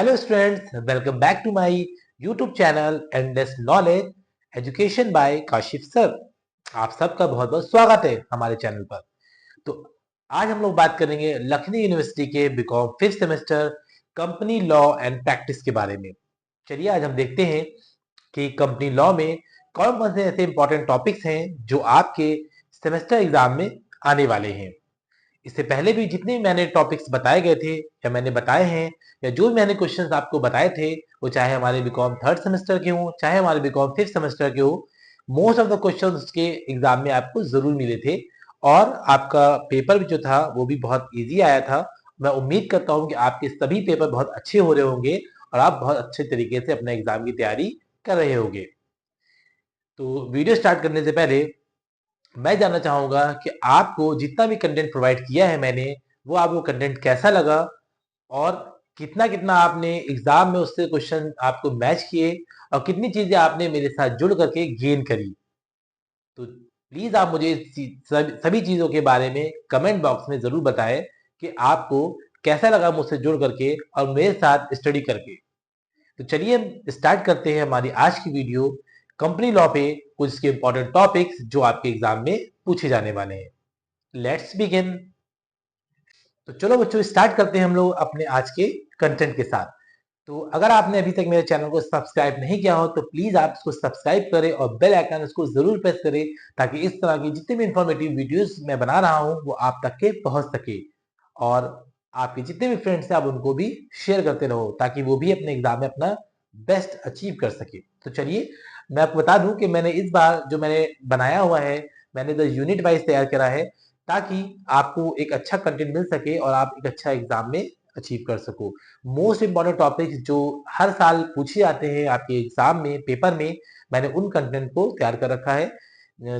Hello students, welcome back to my YouTube channel endless knowledge education by Kashif sir. आप सबका बहुत बहुत स्वागत है हमारे चैनल पर। तो आज हम लोग बात करेंगे लखनऊ यूनिवर्सिटी के BCom fifth semester company law and practice के बारे में। चलिए आज हम देखते हैं कि कंपनी लॉ में कौन कौन से ऐसे इंपॉर्टेंट टॉपिक्स हैं जो आपके सेमेस्टर एग्जाम में आने वाले हैं। इससे पहले भी जितने मैंने टॉपिक्स बताए गए थे या मैंने बताए हैं या जो भी मैंने क्वेश्चंस आपको बताए थे, वो चाहे हमारे बीकॉम थर्ड सेमेस्टर के हों चाहे हमारे बीकॉम फिफ्थ सेमेस्टर के हो, मोस्ट ऑफ द क्वेश्चंस के एग्जाम में आपको जरूर मिले थे और आपका पेपर भी जो था वो भी बहुत इजी आया था। मैं उम्मीद करता हूँ कि आपके सभी पेपर बहुत अच्छे हो रहे होंगे और आप बहुत अच्छे तरीके से अपने एग्जाम की तैयारी कर रहे होंगे। तो वीडियो स्टार्ट करने से पहले मैं जानना चाहूंगा कि आपको जितना भी कंटेंट प्रोवाइड किया है मैंने, वो आपको कंटेंट कैसा लगा और कितना कितना आपने एग्जाम में उससे क्वेश्चन आपको मैच किए और कितनी चीजें आपने मेरे साथ जुड़ करके गेन करी। तो प्लीज आप मुझे सभी चीजों के बारे में कमेंट बॉक्स में जरूर बताएं कि आपको कैसा लगा मुझसे जुड़ करके और मेरे साथ स्टडी करके। तो चलिए हम स्टार्ट करते हैं हमारी आज की वीडियो कंपनी लॉ पे कुछ इसके इंपॉर्टेंट टॉपिक्स जो आपके एग्जाम में पूछे जाने वाले हैं। Let's begin. तो चलो बच्चों स्टार्ट करते हैं हम लोग अपने आज के कंटेंट के साथ। तो अगर आपने अभी तक मेरे चैनल को सब्सक्राइब नहीं किया हो तो प्लीज आप इसको सब्सक्राइब करें और बेल आइकन उसको जरूर प्रेस करें ताकि इस तरह की जितने भी इंफॉर्मेटिव वीडियोस मैं बना रहा हूं वो आप तक के पहुंच सके और आपके जितने भी फ्रेंड्स हैं आप उनको भी शेयर करते रहो ताकि वो भी अपने एग्जाम में अपना बेस्ट अचीव कर सके। तो चलिए मैं आपको बता दूं कि मैंने इस बार जो मैंने बनाया हुआ है, मैंने द यूनिट वाइज तैयार करा है ताकि आपको एक अच्छा कंटेंट मिल सके और आप एक अच्छा एग्जाम में अचीव कर सको। मोस्ट इंपॉर्टेंट टॉपिक्स जो हर साल पूछे जाते हैं आपके एग्जाम में पेपर में, मैंने उन कंटेंट को तैयार कर रखा है।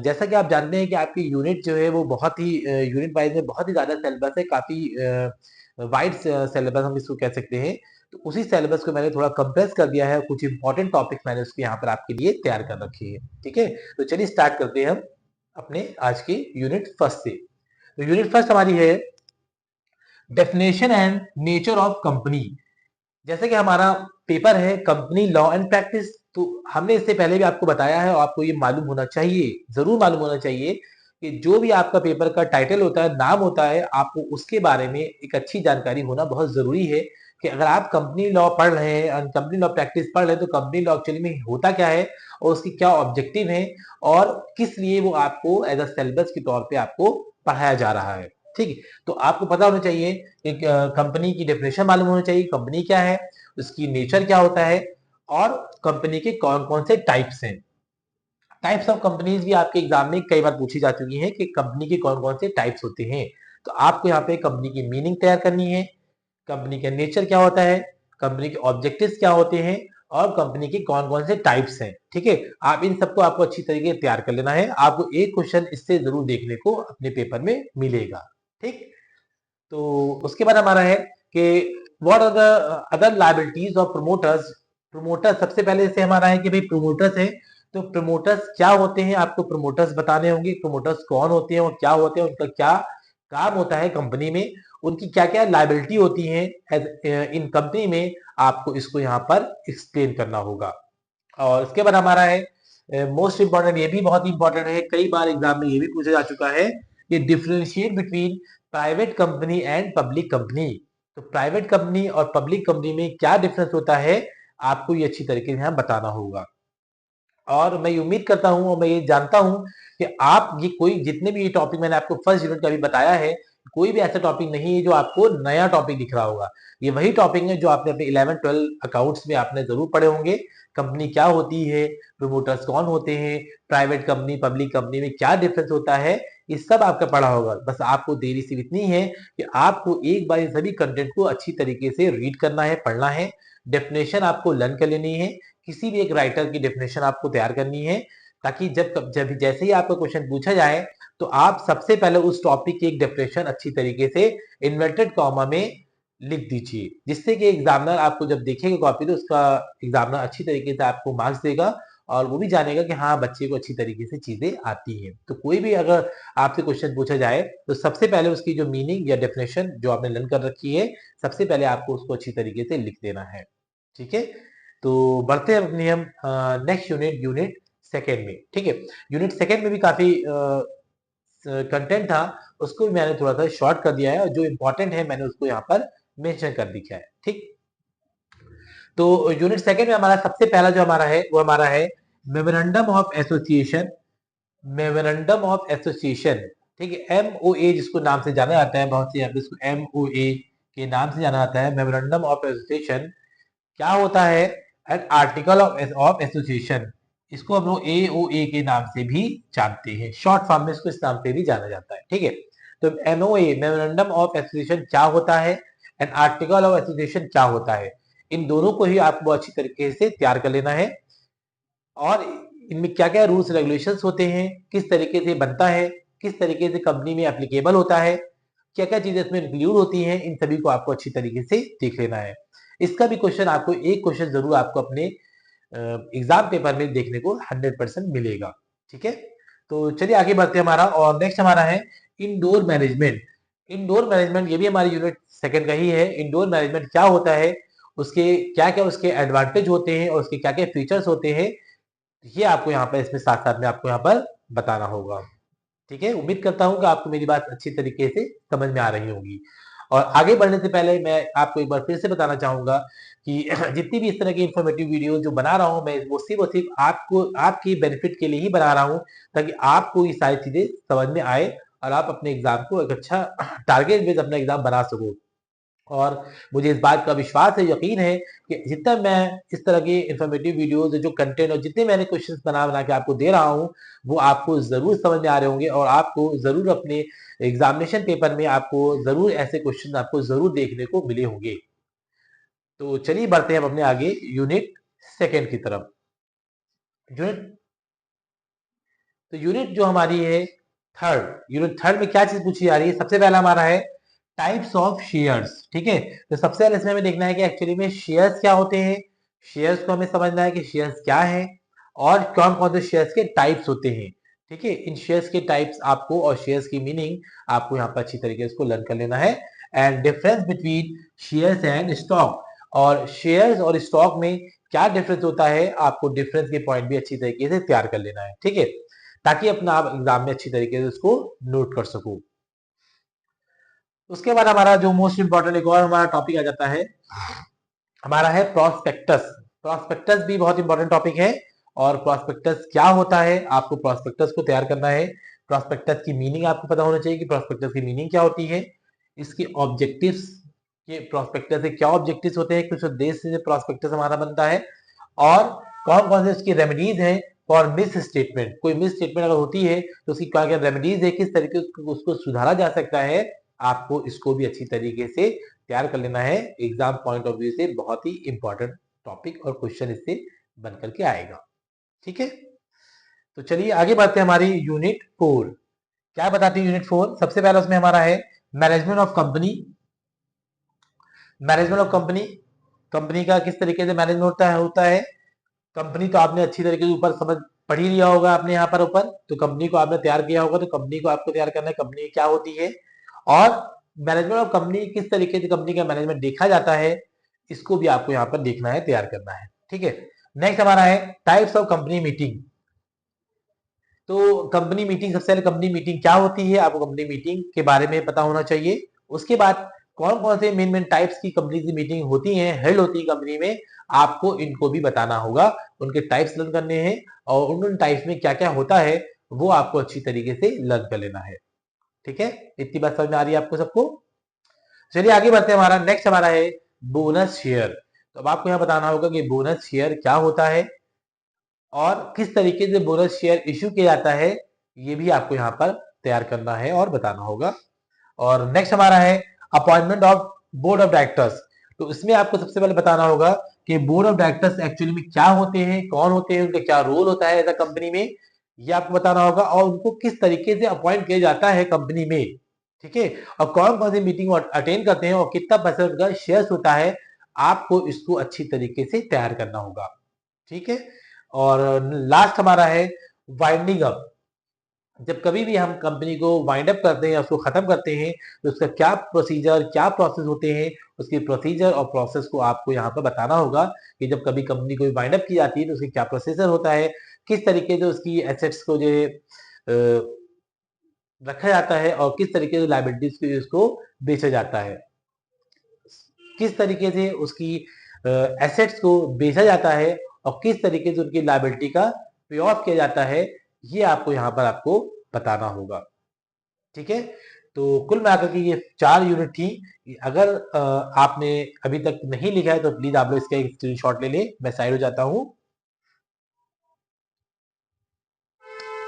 जैसा कि आप जानते हैं कि आपकी यूनिट जो है वो बहुत ही यूनिट वाइज में बहुत ही ज्यादा सिलेबस है, काफी वाइड सिलेबस हम इसको कह सकते हैं। तो उसी सिलेबस को मैंने थोड़ा कंप्रेस कर दिया है, कुछ इंपॉर्टेंट टॉपिक्स मैंने उसके यहाँ पर आपके लिए तैयार कर रखे हैं। ठीक है, तो चलिए स्टार्ट करते हैं हम अपने आज की यूनिट फर्स्ट से। तो यूनिट फर्स्ट हमारी है definition and nature of company. जैसे कि हमारा पेपर है कंपनी लॉ एंड प्रैक्टिस, तो हमने इससे पहले भी आपको बताया है और आपको ये मालूम होना चाहिए, जरूर मालूम होना चाहिए कि जो भी आपका पेपर का टाइटल होता है, नाम होता है, आपको उसके बारे में एक अच्छी जानकारी होना बहुत जरूरी है कि अगर आप कंपनी लॉ पढ़ रहे हैं और कंपनी लॉ प्रैक्टिस पढ़ रहे हैं तो कंपनी लॉ एक्चुअली में होता क्या है और उसकी क्या ऑब्जेक्टिव है और किस लिए वो आपको एज अ सिलेबस के तौर पे आपको पढ़ाया जा रहा है। ठीक है, तो आपको पता होना चाहिए कि कंपनी की डेफिनेशन मालूम होनी चाहिए, कंपनी क्या है, उसकी नेचर क्या होता है और कंपनी के कौन कौन से टाइप्स हैं। टाइप्स ऑफ कंपनीज भी आपके एग्जाम में कई बार पूछी जा चुकी हैं कि कंपनी के कौन कौन से टाइप्स होते हैं। तो आपको यहाँ पे कंपनी की मीनिंग तैयार करनी है, कंपनी का नेचर क्या होता है, कंपनी के ऑब्जेक्टिव्स क्या होते हैं और कंपनी के कौन कौन से टाइप्स हैं। ठीक है, आप इन सबको आपको अच्छी तरीके से तैयार कर लेना है। आपको एक क्वेश्चन इससे जरूर देखने को अपने पेपर में मिलेगा। ठीक, तो उसके बाद हमारा है कि what are the other liabilities of promoters. Promoter सबसे पहले से हमारा है कि भाई प्रोमोटर्स है, तो प्रोमोटर्स क्या होते हैं आपको प्रोमोटर्स बताने होंगे। प्रोमोटर्स कौन होते हैं और क्या होते हैं, उनका क्या काम होता है कंपनी में, उनकी क्या क्या लायबिलिटी होती है इन कंपनी में, आपको इसको यहाँ पर एक्सप्लेन करना होगा। और उसके बाद हमारा है मोस्ट इंपॉर्टेंट, ये भी बहुत इंपॉर्टेंट है, कई बार एग्जाम में ये भी पूछा जा चुका है कि differentiate between private company and public company. तो प्राइवेट कंपनी और पब्लिक कंपनी में क्या डिफरेंस होता है आपको ये अच्छी तरीके से यहाँ बताना होगा। और मैं ये उम्मीद करता हूं और मैं ये जानता हूं कि आप ये कोई जितने भी ये टॉपिक मैंने आपको फर्स्ट यूनिट का भी बताया है, कोई भी ऐसा टॉपिक नहीं है जो आपको नया टॉपिक दिख रहा होगा। ये वही टॉपिक है जो आपने अपने 11-12 अकाउंट्स में आपने जरूर पढ़े होंगे। कंपनी क्या होती है, प्रमोटर्स कौन होते हैं, प्राइवेट कंपनी पब्लिक कंपनी में क्या डिफरेंस होता है, ये सब आपका पढ़ा होगा। बस आपको देरी सिर्फ इतनी है कि आपको एक बार इन सभी कंटेंट को अच्छी तरीके से रीड करना है, पढ़ना है, डेफिनेशन आपको लर्न कर लेनी है, किसी भी एक राइटर की डेफिनेशन आपको तैयार करनी है ताकि जब जैसे ही आपका क्वेश्चन पूछा जाए तो आप सबसे पहले उस टॉपिक की एक डेफिनेशन अच्छी तरीके से इन्वर्टेड कॉमा में लिख दीजिए, जिससे कि एग्जामिनर आपको जब देखेगा कॉपी तो उसका एग्जामिनर अच्छी तरीके से आपको मार्क्स देगा और वो भी जानेगा कि हाँ बच्चे को अच्छी तरीके से चीजें आती हैं। तो कोई भी अगर आपसे क्वेश्चन पूछा जाए तो सबसे पहले उसकी जो मीनिंग या डेफिनेशन जो आपने लर्न कर रखी है, सबसे पहले आपको उसको अच्छी तरीके से लिख देना है। ठीक है, तो बढ़ते हैं अपनी हम नेक्स्ट यूनिट सेकेंड में। ठीक है, यूनिट सेकेंड में भी काफी कंटेंट था, उसको भी मैंने थोड़ा सा शॉर्ट कर दिया है और जो इंपॉर्टेंट है मैंने उसको यहाँ पर मेंशन कर दिया है। ठीक, तो यूनिट सेकेंड में हमारा सबसे पहला जो हमारा है वो हमारा है memorandum of association. Memorandum of association, ठीक है, एमओए जिसको नाम से जाना जाता है, बहुत से यहाँ पे इसको एमओए के नाम से जाना जाता है। मेमोरेंडम ऑफ एसोसिएशन क्या होता है? एन आर्टिकल ऑफ एसोसिएशन, इसको हम लोग एओए के नाम से भी जानते हैं, शॉर्ट फॉर्म में इसको इस नाम से भी जाना जाता है। ठीक है, तो एमओए मेमोरेंडम ऑफ एसोसिएशन क्या होता है, एन आर्टिकल ऑफ एसोसिएशन क्या होता है, इन दोनों को ही आपको अच्छी तरीके से तैयार कर लेना है। और इनमें क्या क्या रूल्स रेगुलेशंस होते हैं, किस तरीके से बनता है, किस तरीके से कंपनी में एप्लीकेबल होता है, क्या क्या चीजें इसमें इंक्लूड होती हैं, इन सभी को आपको अच्छी तरीके से देख लेना है। इसका भी क्वेश्चन आपको एक क्वेश्चन जरूर आपको अपने एग्जाम पेपर में देखने को 100% मिलेगा। ठीक है, तो चलिए आगे बढ़ते हैं हमारा, और नेक्स्ट हमारा है इंडोर मैनेजमेंट। इंडोर मैनेजमेंट ये भी हमारी यूनिट सेकंड का ही है। इंडोर मैनेजमेंट क्या होता है, उसके क्या क्या उसके एडवांटेज होते हैं और उसके क्या क्या फीचर्स होते हैं, ये आपको यहाँ पर इसमें साथ साथ में आपको यहाँ पर बताना होगा। ठीक है, उम्मीद करता हूँ कि आपको मेरी बात अच्छी तरीके से समझ में आ रही होगी। और आगे बढ़ने से पहले मैं आपको एक बार फिर से बताना चाहूंगा कि जितनी भी इस तरह की इंफॉर्मेटिव वीडियो जो बना रहा हूँ मैं, वो सिर्फ आपको आपकी बेनिफिट के लिए ही बना रहा हूँ, ताकि आपको ये सारी चीजें समझ में आए और आप अपने एग्जाम को एक अच्छा टारगेट बेस्ड अपना एग्जाम बना सको। और मुझे इस बात का विश्वास है, यकीन है कि जितना मैं इस तरह की इंफॉर्मेटिव वीडियोस जो कंटेंट और जितने मैंने क्वेश्चंस बना बना के आपको दे रहा हूं, वो आपको जरूर समझ में आ रहे होंगे और आपको जरूर अपने एग्जामिनेशन पेपर में आपको जरूर ऐसे क्वेश्चन आपको जरूर देखने को मिले होंगे। तो चलिए बढ़ते हैं हम अपने आगे यूनिट सेकेंड की तरफ। यूनिट तो यूनिट जो हमारी है थर्ड, यूनिट थर्ड में क्या चीज पूछी जा रही है? सबसे पहला हमारा है टाइप्स ऑफ शेयर्स। ठीक है, तो सबसे पहले इसमें हमें देखना है कि एक्चुअली में शेयर्स क्या होते हैं, शेयर्स को हमें समझना है कि शेयर्स क्या है और कौन कौन से शेयर्स के टाइप्स होते हैं। ठीक है, इन शेयर्स के टाइप्स आपको और शेयर्स की मीनिंग आपको यहाँ पर अच्छी तरीके से इसको लर्न कर लेना है। And difference between shares and stock, और शेयर्स और स्टॉक में क्या डिफरेंस होता है, आपको डिफरेंस के पॉइंट भी अच्छी तरीके से तैयार कर लेना है। ठीक है, ताकि अपना आप एग्जाम में अच्छी तरीके से उसको नोट कर सको। उसके बाद हमारा जो मोस्ट इंपॉर्टेंट एक और हमारा टॉपिक आ जाता है, हमारा है प्रोस्पेक्टस। प्रोस्पेक्टस भी बहुत इंपॉर्टेंट टॉपिक है। और प्रोस्पेक्टस क्या होता है, आपको प्रोस्पेक्टस को तैयार करना है। प्रोस्पेक्टस की मीनिंग आपको पता होना चाहिए कि प्रोस्पेक्टस की मीनिंग क्या होती है, इसके ऑब्जेक्टिव्स, के प्रोस्पेक्टस से क्या ऑब्जेक्टिव्स होते हैं, किस उद्देश्य से प्रोस्पेक्टस हमारा बनता है, और कौन कौन से उसकी रेमेडीज हैं फॉर मिस स्टेटमेंट। कोई मिस स्टेटमेंट अगर होती है तो उसकी क्या क्या रेमेडीज है, किस तरीके से उसको सुधारा जा सकता है, आपको इसको भी अच्छी तरीके से तैयार कर लेना है। एग्जाम पॉइंट ऑफ व्यू से बहुत ही इंपॉर्टेंट टॉपिक और क्वेश्चन इससे बन करके आएगा। ठीक है, तो चलिए आगे बढ़ते हैं हमारी यूनिट 4। क्या बताती है यूनिट 4? सबसे पहला उसमें हमारा है management of company. Management of company, company का किस तरीके से मैनेजमेंट होता है। कंपनी तो आपने अच्छी तरीके से ऊपर समझ पढ़ ही लिया होगा आपने यहाँ पर ऊपर, तो कंपनी को आपने तैयार किया होगा, तो कंपनी को आपको तैयार करना है, कंपनी क्या होती है और मैनेजमेंट ऑफ कंपनी, किस तरीके से कंपनी का मैनेजमेंट देखा जाता है, इसको भी आपको यहाँ पर देखना है, तैयार करना है। ठीक है, नेक्स्ट हमारा है टाइप्स ऑफ कंपनी मीटिंग। तो कंपनी मीटिंग, सबसे पहले कंपनी मीटिंग क्या होती है, आपको कंपनी मीटिंग के बारे में पता होना चाहिए। उसके बाद कौन कौन से मेन टाइप्स की कंपनी की मीटिंग होती है, हेल्ड होती है कंपनी में, आपको इनको भी बताना होगा, उनके टाइप्स लर्न करने हैं और उन टाइप्स में क्या क्या होता है वो आपको अच्छी तरीके से लर्न कर लेना है। ठीक है, इतनी बात समझ में आ रही है आपको सबको? चलिए आगे बढ़ते हैं, हमारा नेक्स्ट हमारा है बोनस शेयर। तो अब आपको यहाँ बताना होगा कि बोनस शेयर क्या होता है और किस तरीके से बोनस शेयर इश्यू किया जाता है, ये भी आपको यहाँ पर तैयार करना है और बताना होगा। और नेक्स्ट हमारा है appointment of board of directors. तो इसमें आपको सबसे पहले बताना होगा कि बोर्ड ऑफ डायरेक्टर्स एक्चुअली में क्या होते हैं, कौन होते हैं, उनका क्या रोल होता है एज अ कंपनी में, ये आपको बताना होगा, और उनको किस तरीके से अपॉइंट किया जाता है कंपनी में। ठीक है, और कौन कौन सी मीटिंग अटेंड करते हैं और कितना परसेंट उनका शेयर्स होता है, आपको इसको अच्छी तरीके से तैयार करना होगा। ठीक है, और लास्ट हमारा है वाइंडिंग अप। जब कभी भी हम कंपनी को वाइंड अप करते हैं या उसको खत्म करते हैं तो उसका क्या प्रोसीजर, क्या प्रोसेस होते हैं, उसकी प्रोसीजर और प्रोसेस को आपको यहाँ पर बताना होगा कि जब कभी कंपनी को वाइंड अप की जाती है तो उसकी क्या प्रोसीजर होता है, किस तरीके से उसकी एसेट्स को जो है रखा जाता है और किस तरीके से लाइबिलिटीज को उसको बेचा जाता है, किस तरीके से उसकी एसेट्स को बेचा जाता है और किस तरीके से उनकी लाइबिलिटी का पे ऑफ किया जाता है, ये आपको यहाँ पर आपको बताना होगा। ठीक है, तो कुल मिलाकर के ये 4 यूनिट थी। अगर आपने अभी तक नहीं लिखा है तो प्लीज आप लोग इसका एक स्क्रीनशॉट ले लें, मैं साइड हो जाता हूँ।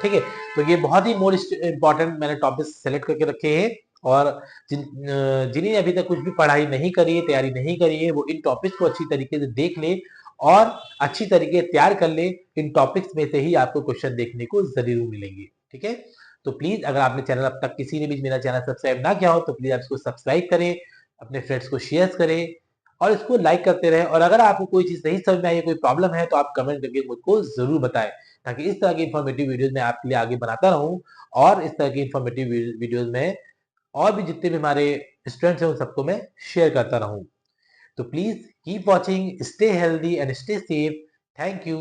ठीक है, तो ये बहुत ही मोस्ट इंपॉर्टेंट मैंने टॉपिक सेलेक्ट करके रखे हैं और जिन्हें अभी तक कुछ भी पढ़ाई नहीं करी है, तैयारी नहीं करी है, वो इन टॉपिक्स को अच्छी तरीके से देख ले और अच्छी तरीके से तैयार कर ले। इन टॉपिक्स में से ही आपको क्वेश्चन देखने को जरूर मिलेंगे। ठीक है, तो प्लीज अगर आपने चैनल अब तक किसी ने भी मेरा चैनल सब्सक्राइब ना किया हो तो प्लीज आप इसको सब्सक्राइब करें, अपने फ्रेंड्स को शेयर करें और इसको लाइक करते रहें। और अगर आपको कोई चीज नहीं समझ में आई है, कोई प्रॉब्लम है, तो आप कमेंट करके मुझको जरूर बताएं, ताकि इस तरह की इन्फॉर्मेटिव वीडियोस मैं आपके लिए आगे बनाता रहूं और इस तरह की इन्फॉर्मेटिव वीडियोस में और भी जितने भी हमारे स्टूडेंट्स हैं उन सबको मैं शेयर करता रहूं। तो please keep watching, stay healthy and stay safe. Thank you.